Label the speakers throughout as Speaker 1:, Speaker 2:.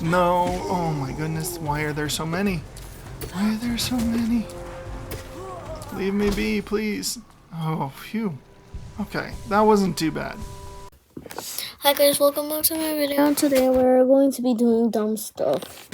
Speaker 1: No. Oh my goodness. Why are there so many? Why are there so many? Leave me be, please. Oh, phew. Okay, that wasn't too bad.
Speaker 2: Hi guys, welcome back to my video, and today we're going to be doing dumb stuff.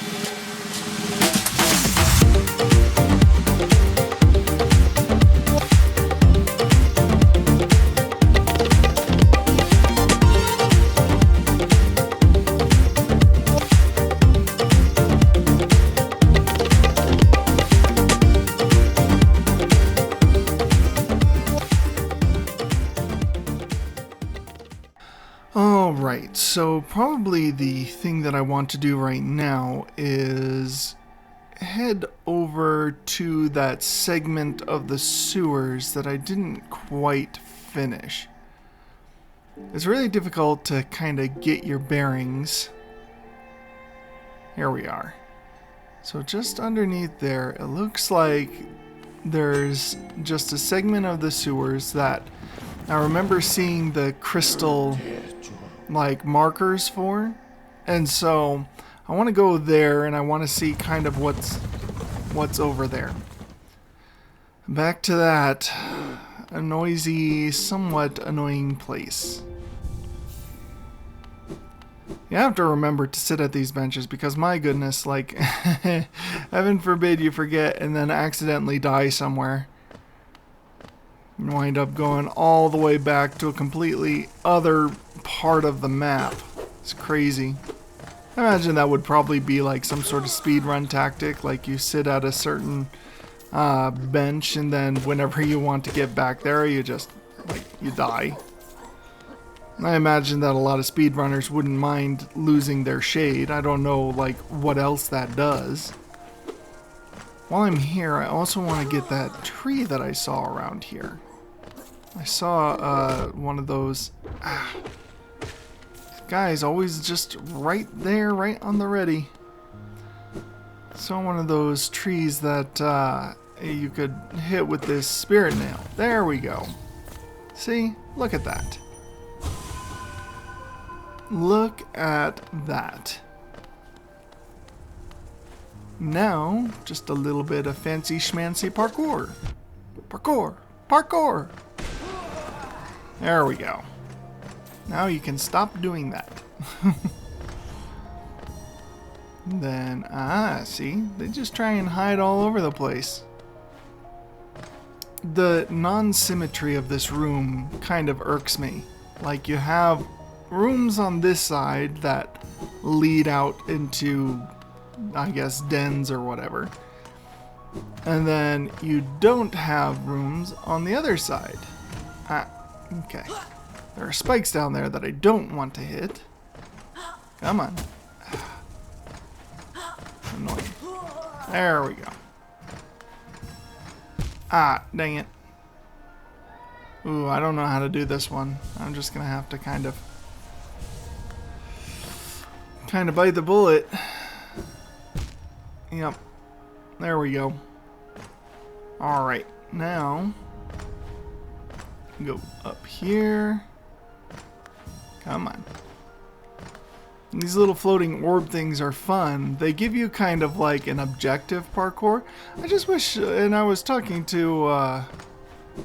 Speaker 1: Alright, so probably the thing that I want to do right now is head over to that segment of the sewers that I didn't quite finish. It's really difficult to kind of get your bearings. Here we are. So just underneath there, it looks like there's just a segment of the sewers that I remember seeing the crystal like markers for, and so I want to go there and I want to see kind of what's over there. Back to that a noisy, somewhat annoying place. You have to remember to sit at these benches because my goodness, like heaven forbid you forget and then accidentally die somewhere. You wind up going all the way back to a completely other part of the map. It's crazy. I imagine that would probably be like some sort of speedrun tactic, like you sit at a certain bench and then whenever you want to get back there, you just, like, you die. I imagine that a lot of speedrunners wouldn't mind losing their shade. I don't know, like, what else that does. While I'm here, I also want to get that tree that I saw around here. I saw one of those... Guys, always just right there, right on the ready. Saw one of those trees that you could hit with this spirit nail. There we go. See? Look at that. Look at that. Now, just a little bit of fancy schmancy parkour. Parkour! Parkour! There we go. Now you can stop doing that. Then, see? They just try and hide all over the place. The non-symmetry of this room kind of irks me. Like, you have rooms on this side that lead out into, I guess, dens or whatever. And then you don't have rooms on the other side. Okay. There are spikes down there that I don't want to hit. Come on. Annoying. There we go. Dang it. Ooh, I don't know how to do this one. I'm just gonna have to kind of bite the bullet. Yep. There we go. Alright, now go up here. Come on. These little floating orb things are fun. They give you kind of like an objective parkour. I just wish, and I was talking to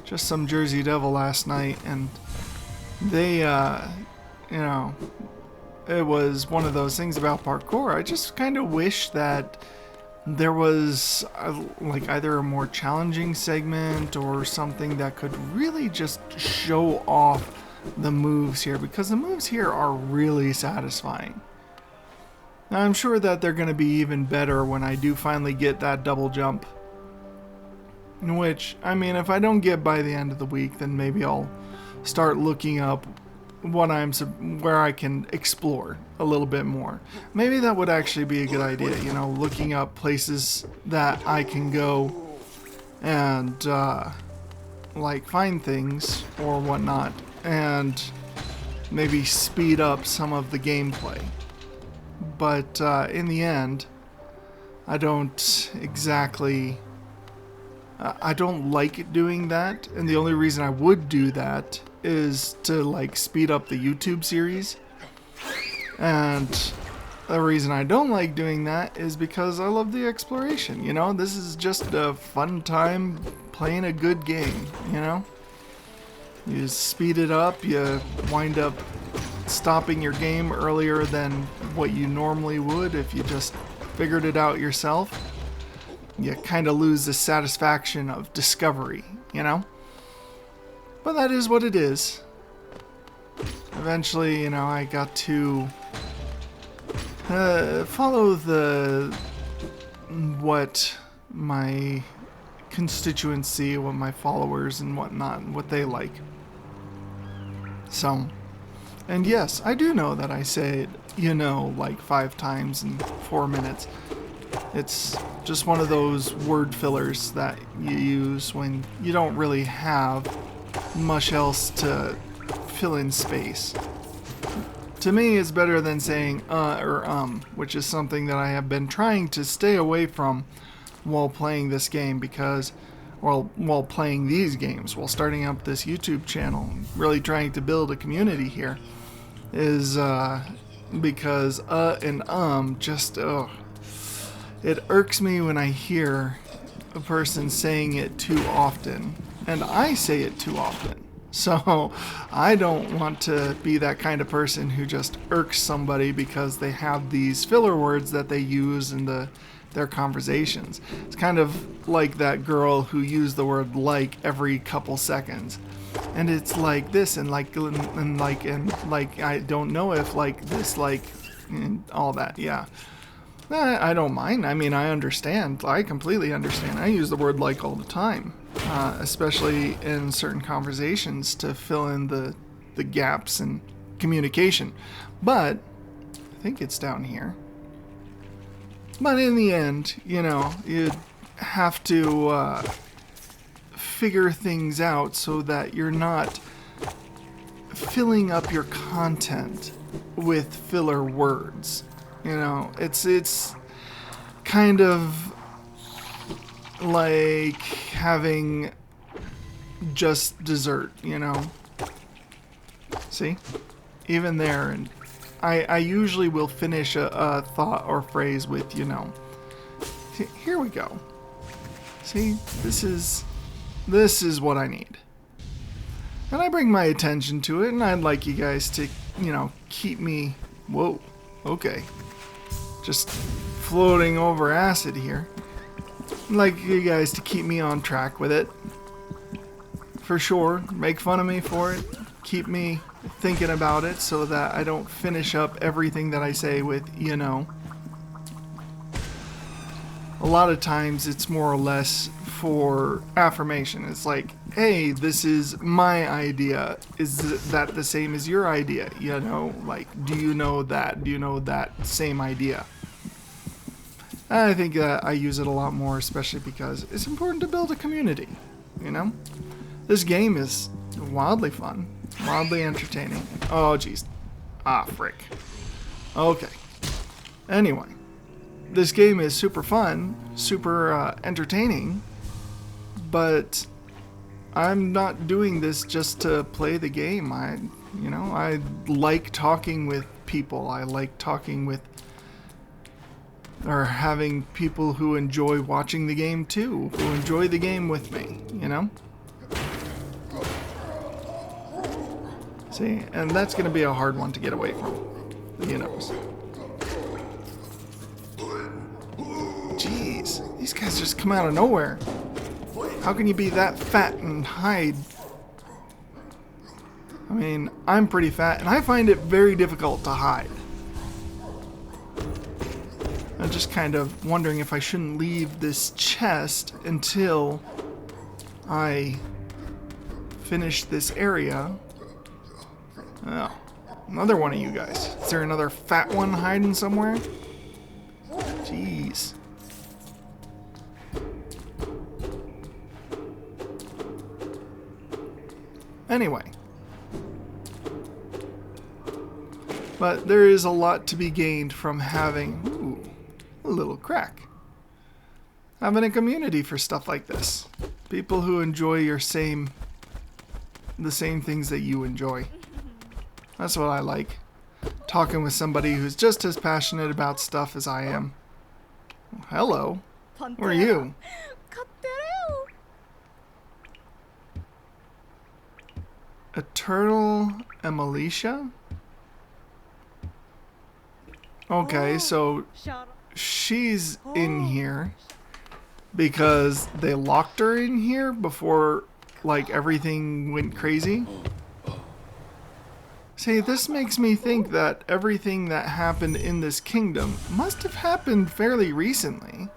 Speaker 1: just some Jersey Devil last night, and they, you know, it was one of those things about parkour. I just kind of wish that there was like either a more challenging segment or something that could really just show off the moves here, because the moves here are really satisfying. Now, I'm sure that they're going to be even better when I do finally get that double jump. Which, I mean, if I don't get by the end of the week, then maybe I'll start looking up where I can explore a little bit more. Maybe that would actually be a good idea, you know, looking up places that I can go and like find things or whatnot, and maybe speed up some of the gameplay. But in the end, I don't exactly... I don't like doing that, and the only reason I would do that is to like speed up the YouTube series. And The reason I don't like doing that is because I love the exploration, you know? This is just a fun time playing a good game, you know? You speed it up, you wind up stopping your game earlier than what you normally would if you just figured it out yourself. You kind of lose the satisfaction of discovery, you know? But that is what it is. Eventually, you know, I got to follow what my constituency, what my followers and whatnot, what they like. So, and yes, I do know that I say, you know, like 5 times in 4 minutes. It's just one of those word fillers that you use when you don't really have much else to fill in space. To me, it's better than saying or which is something that I have been trying to stay away from while playing this game because, well, while playing these games, while starting up this YouTube channel, really trying to build a community here, is because and just, it irks me when I hear a person saying it too often, and I say it too often. So I don't want to be that kind of person who just irks somebody because they have these filler words that they use in their conversations. It's kind of like that girl who used the word like every couple seconds. And it's like this and like I don't know if like this like and all that. Yeah. I don't mind. I mean, I understand. I completely understand. I use the word like all the time, especially in certain conversations to fill in the gaps in communication. But I think it's down here. But in the end, you know, you have to figure things out so that you're not filling up your content with filler words. You know, it's kind of like having just dessert, you know. See? Even there, and I usually will finish a thought or phrase with, you know. Here we go. See? This is what I need. And I bring my attention to it, and I'd like you guys to, you know, keep me... Whoa. Okay. Just floating over acid here. I'd like you guys to keep me on track with it. For sure. Make fun of me for it. Keep me thinking about it so that I don't finish up everything that I say with, you know. A lot of times it's more or less for affirmation. It's like, hey, this is my idea. Is that the same as your idea? You know, like, do you know that? Do you know that same idea? I think I use it a lot more, especially because it's important to build a community, you know? This game is wildly fun, wildly entertaining. Oh, jeez. Ah, frick. Okay. Anyway, this game is super fun, super entertaining, but I'm not doing this just to play the game. I like talking with people. I like talking with or having people who enjoy watching the game too, who enjoy the game with me, you know? See, and that's going to be a hard one to get away from, you know. Jeez, these guys just come out of nowhere. How can you be that fat and hide? I mean, I'm pretty fat, and I find it very difficult to hide. I'm just kind of wondering if I shouldn't leave this chest until I finish this area. Oh, another one of you guys. Is there another fat one hiding somewhere? Jeez. Anyway. But there is a lot to be gained from having a little crack. Having a community for stuff like this. People who enjoy the same things that you enjoy. That's what I like. talking with somebody who's just as passionate about stuff as I am. Hello. Who are you? Eternal Emilicia? Okay, so she's in here because they locked her in here before, like, everything went crazy. See, this makes me think that everything that happened in this kingdom must have happened fairly recently.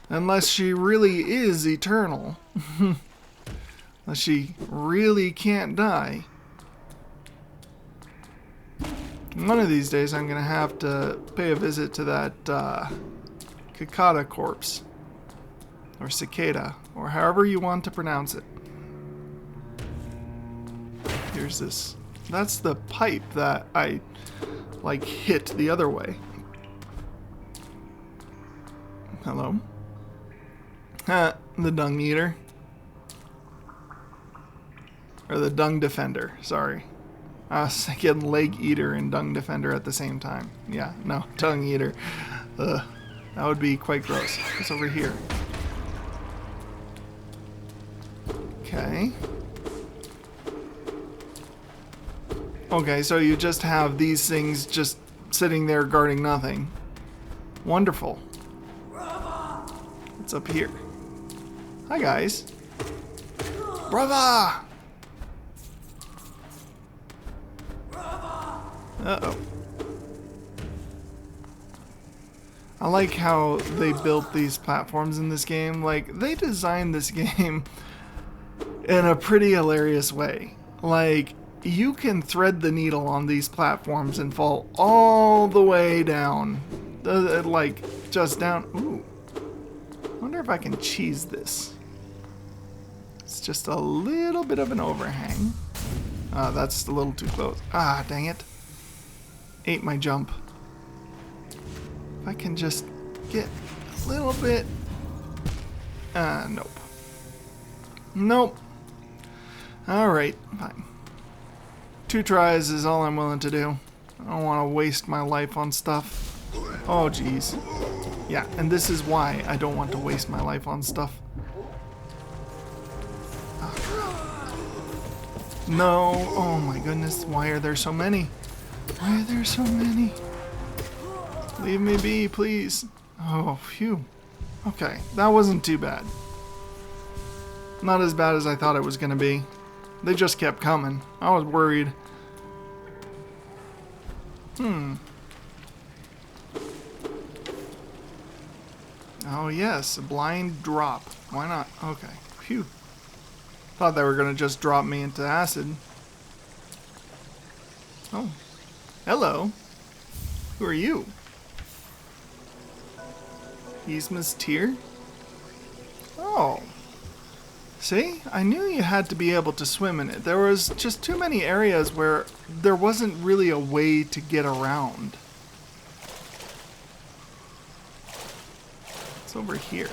Speaker 1: Unless she really is eternal. Unless she really can't die. One of these days I'm gonna have to pay a visit to that cicada corpse. Or cicada. Or however you want to pronounce it. Here's this. That's the pipe that I, like, hit the other way. Hello? The dung eater. Or the dung defender, sorry. I was thinking leg eater and dung defender at the same time. Yeah, no, tongue eater. That would be quite gross. It's over here. Okay. Okay, so you just have these things just sitting there guarding nothing. Wonderful. What's up here? Hi, guys. Brava! Uh-oh. I like how they built these platforms in this game. Like, they designed this game in a pretty hilarious way. Like, you can thread the needle on these platforms and fall all the way down. Like, just down. Ooh. Wonder if I can cheese this. It's just a little bit of an overhang. That's a little too close. Ah, dang it. Ate my jump. If I can just get a little bit. Nope. Nope. Alright, fine. 2 tries is all I'm willing to do. I don't want to waste my life on stuff. Oh, jeez. Yeah, and this is why I don't want to waste my life on stuff. No. Oh my goodness. Why are there so many? Why are there so many? Leave me be, please. Oh, phew. Okay, that wasn't too bad. Not as bad as I thought it was going to be. They just kept coming. I was worried. Oh yes, a blind drop. Why not? Okay. Phew. Thought they were going to just drop me into acid. Oh. Hello. Who are you? Yzma's Tear? Oh. See? I knew you had to be able to swim in it. There was just too many areas where there wasn't really a way to get around. It's over here.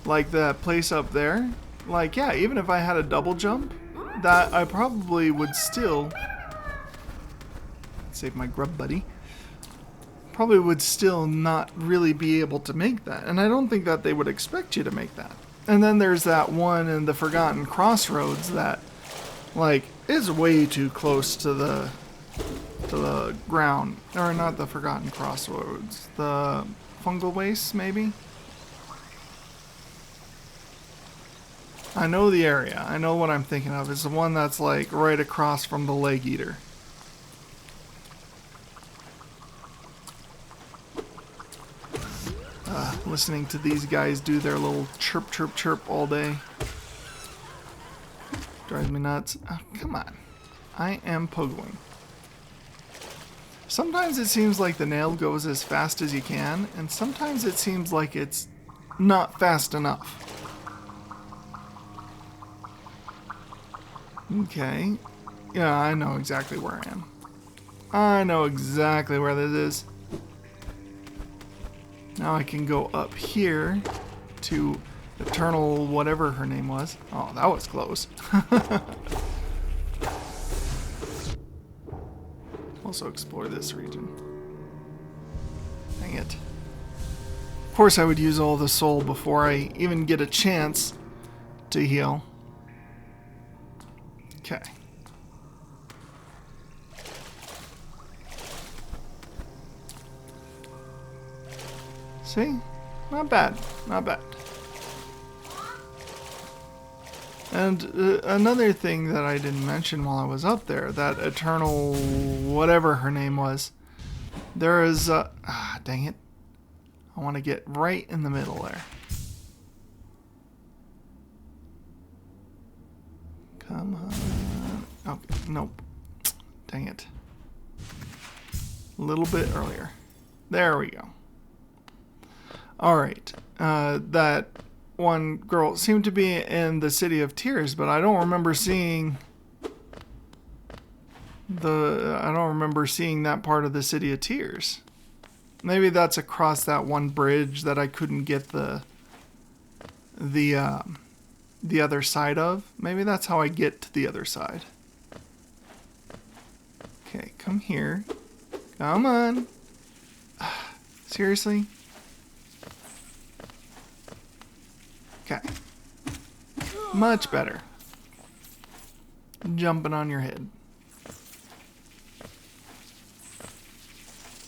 Speaker 1: Like that place up there? Like, yeah, even if I had a double jump, that I probably would still... Save my grub buddy. Probably would still not really be able to make that. And I don't think that they would expect you to make that. And then there's that one in the Forgotten Crossroads that, like, is way too close to the ground. Or not the Forgotten Crossroads. The Fungal Waste, maybe? I know the area. I know what I'm thinking of. It's the one that's, like, right across from the Leg Eater. Listening to these guys do their little chirp, chirp, chirp all day. Drives me nuts. Oh, come on. I am pogoing. Sometimes it seems like the nail goes as fast as you can, and sometimes it seems like it's not fast enough. Okay. Yeah, I know exactly where I am. I know exactly where this is. Now I can go up here to Eternal whatever her name was. Oh, that was close. Also explore this region. Dang it. Of course I would use all the soul before I even get a chance to heal. Okay. See? Not bad. Not bad. And another thing that I didn't mention while I was up there, that eternal whatever her name was, there is dang it. I want to get right in the middle there. Come on. Okay, nope. Dang it. A little bit earlier. There we go. Alright. That one girl seemed to be in the City of Tears, but I don't remember seeing that part of the City of Tears. Maybe that's across that one bridge that I couldn't get the other side of. Maybe that's how I get to the other side. Okay, come here. Come on. Seriously? Okay. Much better. Jumping on your head.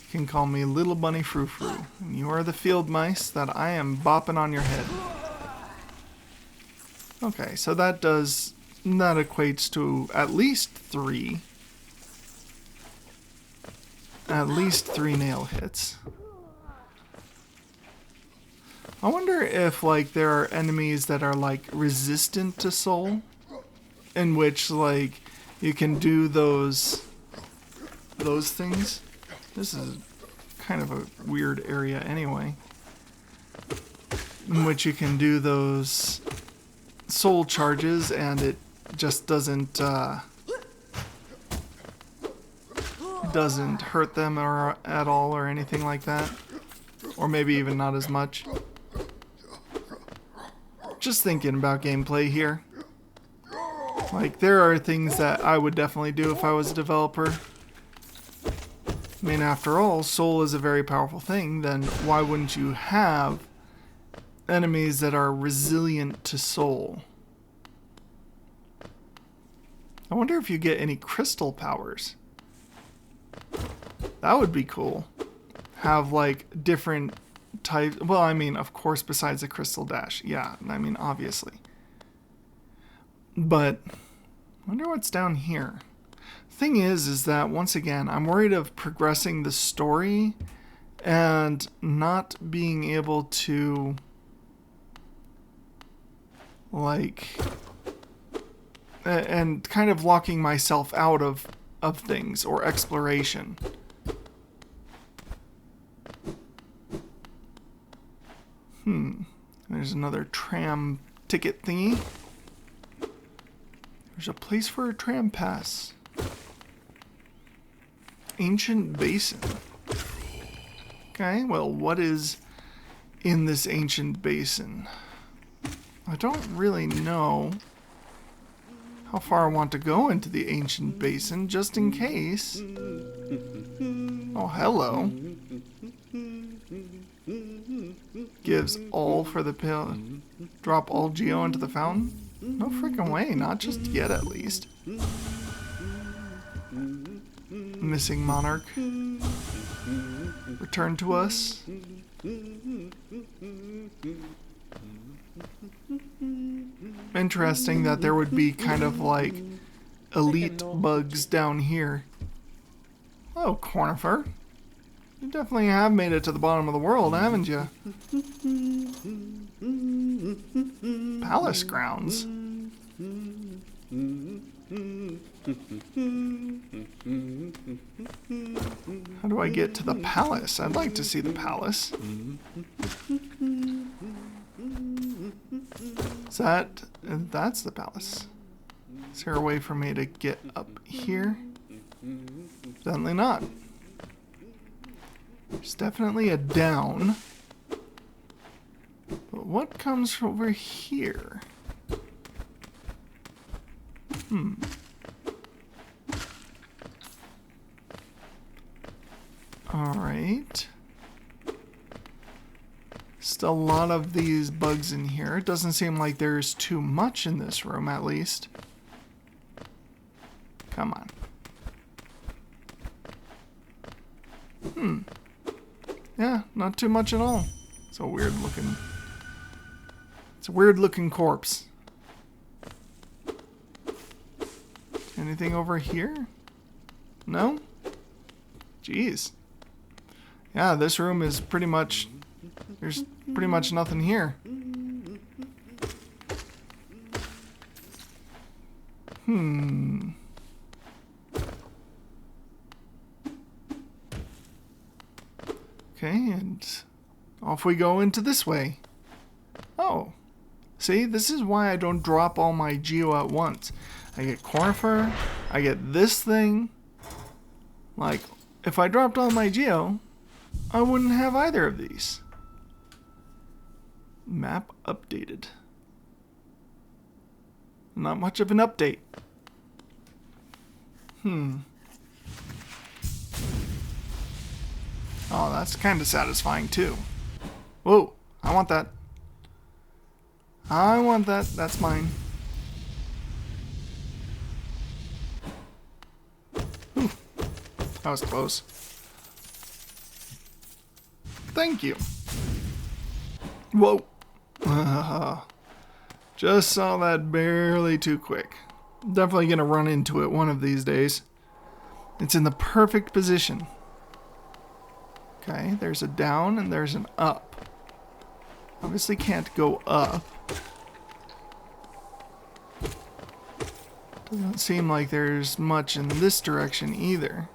Speaker 1: You can call me Little Bunny Frou Frou. And you are the field mice that I am bopping on your head. Okay, so that equates to at least 3. At least 3 nail hits. I wonder if, like, there are enemies that are, like, resistant to soul, in which, like, you can do those things. This is kind of a weird area anyway, in which you can do those soul charges and it just doesn't hurt them or at all or anything like that, or maybe even not as much. Just thinking about gameplay here. Like, there are things that I would definitely do if I was a developer. I mean, after all, soul is a very powerful thing, then why wouldn't you have enemies that are resilient to soul? I wonder if you get any crystal powers. That would be cool. Have, like, different types. Well, I mean, of course, besides the crystal dash. Yeah, I mean, obviously. But I wonder what's down here. Thing is that, once again, I'm worried of progressing the story and not being able to, like, and kind of locking myself out of things or exploration. There's another tram ticket thingy. There's a place for a tram pass. Ancient Basin. Okay, well, what is in this Ancient Basin? I don't really know how far I want to go into the Ancient Basin, just in case. Oh, hello. Gives all for the pill. Drop all geo into the fountain? No freaking way, not just yet at least. Missing monarch. Return to us. Interesting that there would be kind of like elite bugs down here. Oh, Cornifer. You definitely have made it to the bottom of the world, haven't you? Palace grounds. How do I get to the palace? I'd like to see the palace. That's the palace. Is there a way for me to get up here? Definitely not. There's definitely a down. But what comes over here? Alright. Still a lot of these bugs in here. It doesn't seem like there's too much in this room, at least. Come on. Yeah, not too much at all. It's a weird looking corpse. Anything over here? No? Jeez. Yeah, this room is pretty much... There's pretty much nothing here. Okay, and off we go into this way. Oh. See, this is why I don't drop all my geo at once. I get conifer, I get this thing. Like, if I dropped all my geo, I wouldn't have either of these. Map updated. Not much of an update. Oh, that's kind of satisfying too. Whoa, I want that. I want that. That's mine. Whew. That was close. Thank you. Whoa. Just saw that barely too quick. Definitely gonna run into it one of these days. It's in the perfect position. Okay, there's a down and there's an up. Obviously can't go up. Doesn't seem like there's much in this direction either.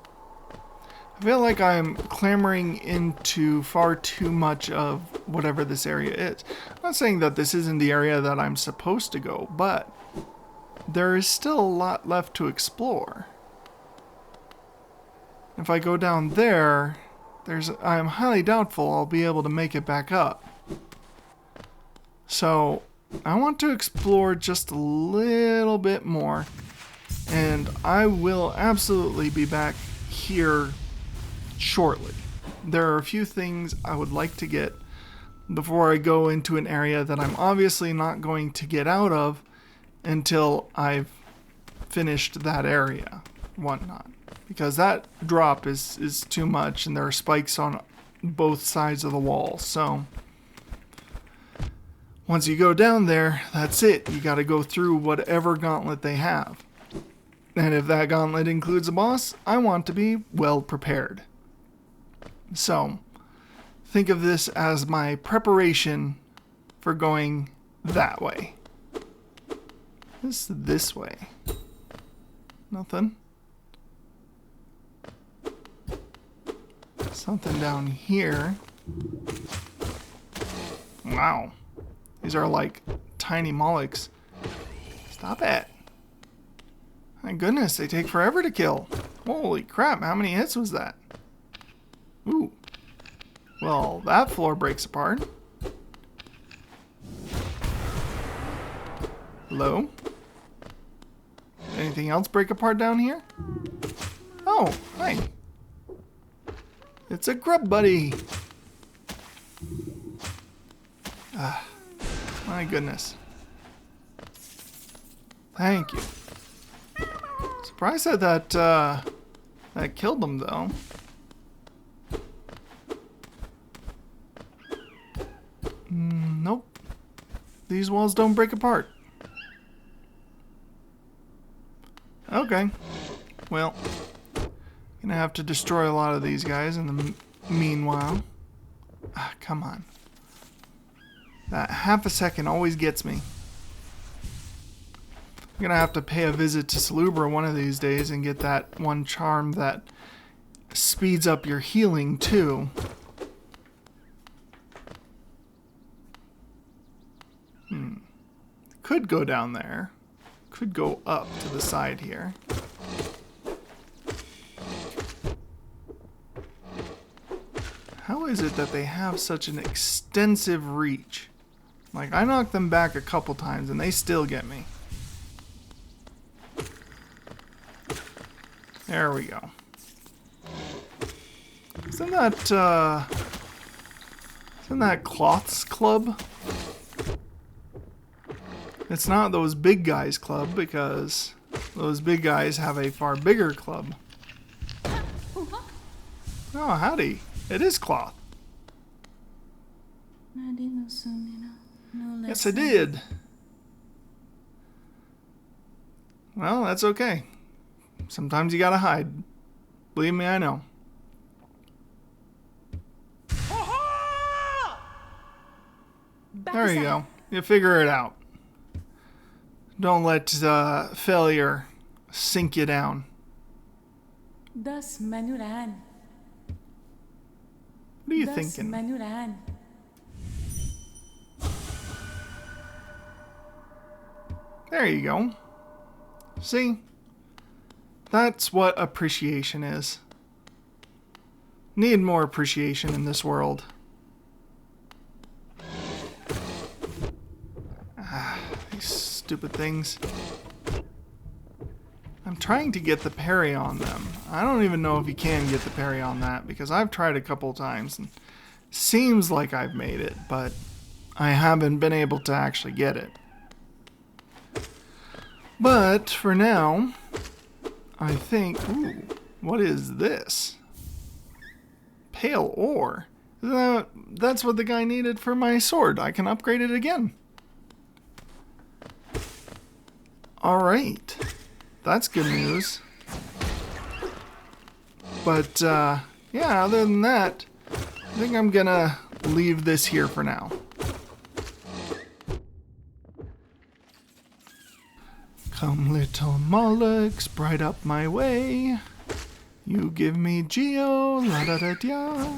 Speaker 1: I feel like I'm clamoring into far too much of whatever this area is. I'm not saying that this isn't the area that I'm supposed to go, but there is still a lot left to explore. If I go down there, I'm highly doubtful I'll be able to make it back up. So I want to explore just a little bit more, and I will absolutely be back here shortly. There are a few things I would like to get before I go into an area that I'm obviously not going to get out of until I've finished that area, whatnot. Because that drop is too much, and there are spikes on both sides of the wall. So once you go down there, that's it. You got to go through whatever gauntlet they have. And if that gauntlet includes a boss, I want to be well prepared. So think of this as my preparation for going that way. This way. Nothing. Something down here. Wow. These are like tiny molluks. Stop it. My goodness, they take forever to kill. Holy crap, how many hits was that? Ooh. Well, that floor breaks apart. Hello? Anything else break apart down here? Oh, hi. It's a grub buddy. Ah, my goodness. Thank you. Surprised that killed them though. Nope. These walls don't break apart. Okay. Well, gonna have to destroy a lot of these guys in the meanwhile. Ah, come on. That half a second always gets me. I'm gonna have to pay a visit to Salubra one of these days and get that one charm that speeds up your healing too. Could go down there. Could go up to the side here. How is it that they have such an extensive reach? Like, I knocked them back a couple times and they still get me. There we go. Isn't that Cloth's club? It's not those big guys club because those big guys have a far bigger club. Oh, howdy. It is Cloth. Yes, I did. Well, that's okay. Sometimes you gotta hide. Believe me, I know. There you go. You figure it out. Don't let failure sink you down.
Speaker 3: Das Manuran.
Speaker 1: What are you thinking?
Speaker 3: Manuran.
Speaker 1: There you go. See? That's what appreciation is. Need more appreciation in this world. These stupid things. I'm trying to get the parry on them. I don't even know if you can get the parry on that because I've tried a couple times and it seems like I've made it, but I haven't been able to actually get it. But for now, I think, ooh, what is this? Pale ore. That's what the guy needed for my sword. I can upgrade it again. Alright. That's good news. But, yeah, other than that, I think I'm gonna leave this here for now. Come, little Mollux, bright up my way. You give me Geo, la da da da.